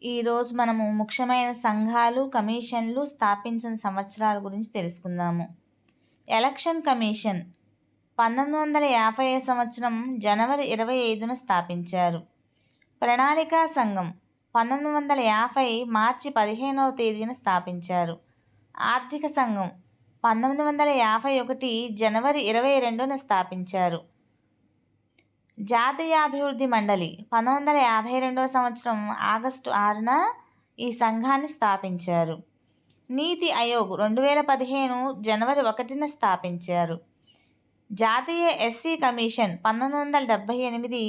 ఈరోజు మనము ముఖ్యమైన సంఘాలు, కమిషన్లు స్థాపించిన సంవత్సరాల గురించి తెలుసుకుందాము. ఎలక్షన్ కమిషన్ 1950 సంవత్సరం జనవరి 25న స్థాపించారు. ప్రణాళికా సంఘం 1950 మార్చి 15వ తేదీన స్థాపించారు. ఆర్థిక సంఘం 1951 జనవరి 22న స్థాపించారు. జాతీయాభివృద్ధి మండలి 1952 సంవత్సరం ఆగస్టు 6న ఈ సంఘాన్ని స్థాపించారు. నీతి ఆయోగ్ 2015 జనవరి 1న స్థాపించారు. జాతీయ ఎస్సీ కమిషన్ 1978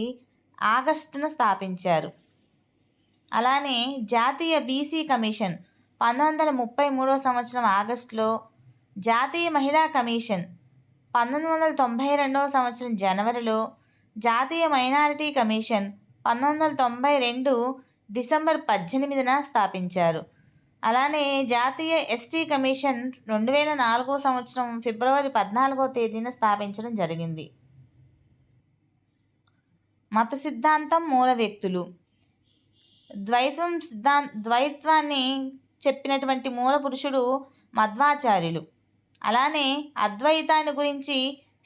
ఆగస్టున స్థాపించారు. అలానే జాతీయ బీసీ కమిషన్ 1933 సంవత్సరం ఆగస్టులో, జాతీయ మహిళా కమిషన్ 1992 సంవత్సరం జనవరిలో, జాతీయ మైనారిటీ కమిషన్ 1992 డిసెంబర్ 18న స్థాపించారు. అలానే జాతీయ ఎస్టీ కమిషన్ 2004 సంవత్సరం ఫిబ్రవరి 14వ తేదీన స్థాపించడం జరిగింది. మత సిద్ధాంతం, మూల వ్యక్తులు. ద్వైత్వాన్ని చెప్పినటువంటి మూల పురుషుడు మధ్వాచార్యులు. అలానే అద్వైతాన్ని గురించి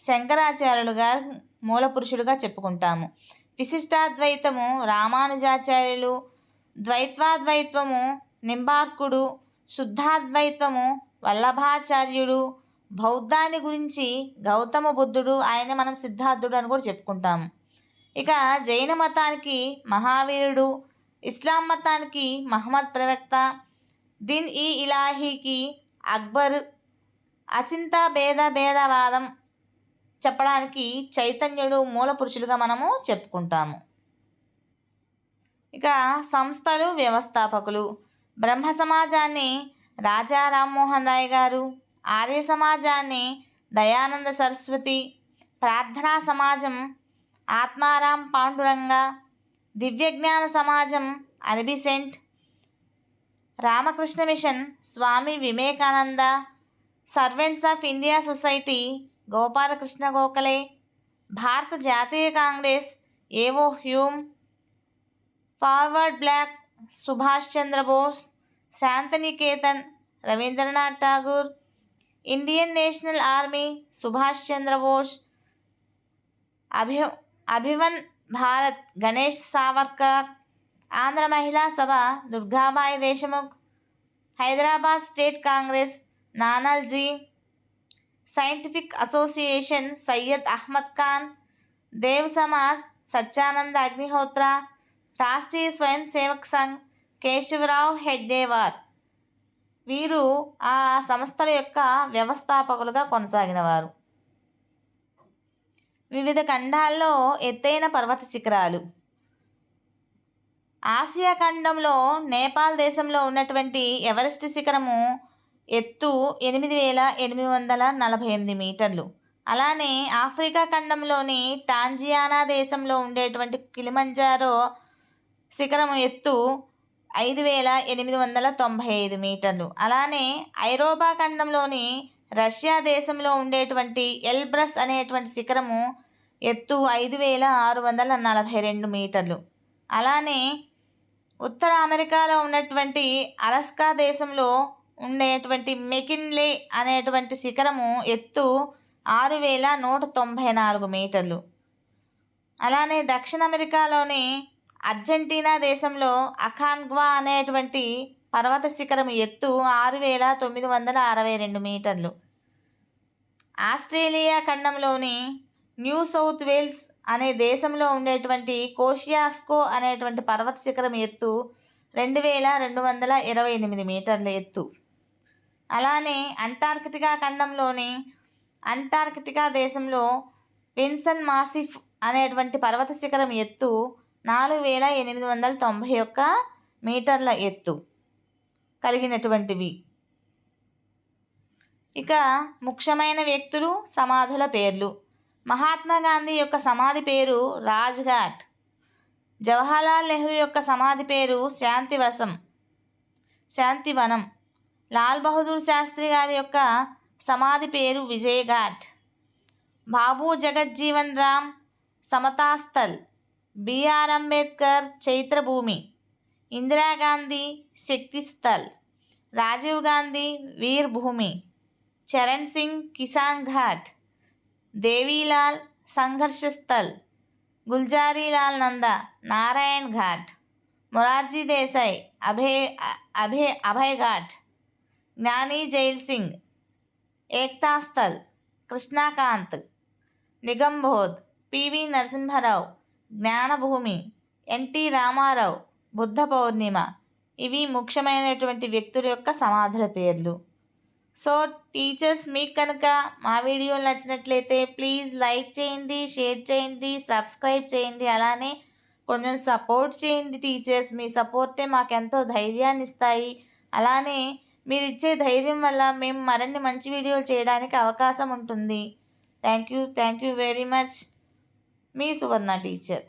శంకరాచార్యులు గారు మూల పురుషుడుగా చెప్పుకుంటాము. విశిష్టాద్వైతము రామానుజాచార్యులు, ద్వైత్వాద్వైత్వము నింబార్కుడు, శుద్ధాద్వైత్వము వల్లభాచార్యుడు, బౌద్ధాన్ని గురించి గౌతమ బుద్ధుడు, ఆయన మనం సిద్ధార్థుడు అని కూడా చెప్పుకుంటాము. ఇక జైన మతానికి మహావీరుడు, ఇస్లాం మతానికి మహమ్మద్ ప్రవక్త, దిన్ ఈ ఇలాహీకి అక్బర్, అచింత భేదవాదం చెప్పడానికి చైతన్యుడు మూల పురుషులుగా మనము చెప్పుకుంటాము. ఇక సంస్థలు, వ్యవస్థాపకులు. బ్రహ్మ సమాజాన్ని రాజా రామ్మోహన్ రాయ్ గారు, ఆర్య సమాజాన్ని దయానంద సరస్వతి, ప్రార్థనా సమాజం Atmaram Panduranga, Divyajnana Samajam Annie Besant, Ramakrishna mission Swami Vivekananda, servants of India society Gopalakrishna Gokhale, Bharata Jatiya Congress A O Hume, forward bloc Subhash Chandrabose, Shantiniketan Rabindranath Tagore, Indian National Army Subhash Chandrabose, Abhinav Bharat Ganesh Savarkar, Andhra Mahila Sabha Durgabai Deshmukh, Hyderabad State Congress నానాల్జీ, సైంటిఫిక్ అసోసియేషన్ సయ్యద్ అహ్మద్ ఖాన్, దేవ్ సమాజ్ సత్యానంద అగ్నిహోత్ర, రాష్ట్రీయ స్వయం సేవక్ సంఘ్ కేశవరావు హెడ్గేవార్. వీరు ఆ సంస్థల యొక్క వ్యవస్థాపకులుగా కొనసాగినవారు. వివిధ ఖండాల్లో ఎత్తైన పర్వత శిఖరాలు. ఆసియా ఖండంలో నేపాల్ దేశంలో ఉన్నటువంటి ఎవరెస్ట్ శిఖరము ఎత్తు 8,848 మీటర్లు. అలానే ఆఫ్రికా ఖండంలోని టాంజియానా దేశంలో ఉండేటువంటి కిలిమంజారో శిఖరము ఎత్తు 5,895 మీటర్లు. అలానే ఐరోపా ఖండంలోని రష్యా దేశంలో ఉండేటువంటి ఎల్బ్రస్ అనేటువంటి శిఖరము ఎత్తు 5,642 మీటర్లు. అలానే ఉత్తర అమెరికాలో ఉన్నటువంటి అలస్కా దేశంలో ఉండేటువంటి మెకిన్లే అనేటువంటి శిఖరము ఎత్తు 6,194 మీటర్లు. అలానే దక్షిణ అమెరికాలోని అర్జెంటీనా దేశంలో అకాన్గ్వా అనేటువంటి పర్వత శిఖరం ఎత్తు 6,962 మీటర్లు. ఆస్ట్రేలియా ఖండంలోని న్యూ సౌత్ వేల్స్ అనే దేశంలో ఉండేటువంటి కోషియాస్కో అనేటువంటి పర్వత శిఖరం ఎత్తు 2,228 మీటర్ల ఎత్తు. అలానే అంటార్కిటికా ఖండంలోని అంటార్కిటికా దేశంలో విన్సన్ మాసిఫ్ అనేటువంటి పర్వత శిఖరం ఎత్తు 4,891 మీటర్ల ఎత్తు కలిగినటువంటివి. ఇక ముఖ్యమైన వ్యక్తులు, సమాధుల పేర్లు. మహాత్మా గాంధీ యొక్క సమాధి పేరు రాజ్ఘాట్. జవహర్లాల్ నెహ్రూ యొక్క సమాధి పేరు శాంతివనం. లాల్ బహదూర్ శాస్త్రి గారి యొక్క సమాధి పేరు విజయఘాట్. బాబు జగజ్జీవన్ రామ్ సమతాస్థల్. బిఆర్ అంబేద్కర్ చైత్రభూమి. ఇందిరాగాంధీ శక్తి స్థల్, రాజీవ్ గాంధీ వీర్ భూమి, చరణ్ సింగ్ కిసాన్ ఘాట్, దేవీలాల్ సంఘర్ష స్థల్, గుల్జారీలాల్ నందా నారాయణ్ ఘాట్, మొరార్జీ దేశాయ్ అభయ్ ఘాట్, జ్ఞాని jail Singh Ekta Sthal, Krishnakant, Nigambodh, PV Narasimha Rao Gnanabhoomi, NT Ramarao Buddha పౌర్ణిమ. ఇవి ముఖ్యమైనటువంటి వ్యక్తుల యొక్క సమాధుల పేర్లు. సో టీచర్స్, మీకు కనుక మా వీడియోలు నచ్చినట్లయితే ప్లీజ్ లైక్ చేయండి, షేర్ చేయండి, సబ్స్క్రైబ్ చేయండి. అలానే కొంచెం సపోర్ట్ చేయండి టీచర్స్. మీ సపోర్టే మాకెంతో ధైర్యాన్ని ఇస్తాయి. అలానే మీరు ఇచ్చే ధైర్యం వల్ల మేము మరిన్ని మంచి వీడియోలు చేయడానికి అవకాశం ఉంటుంది. Thank you very much. Me Suvarna teacher.